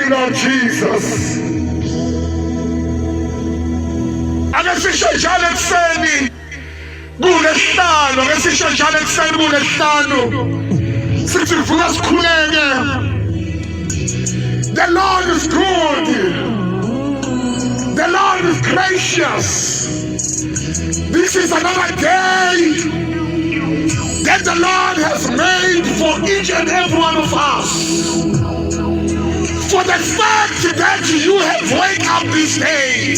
Lord Jesus. Akasisho njalo ekuseni kuLesihlanu, akasisho njalo ekuseni kuLesihlanu. Sithi Vukasikhuleke. The Lord is good. The Lord is gracious. This is another day that the Lord has made for each and every one of us. For the fact that you have wake up this day.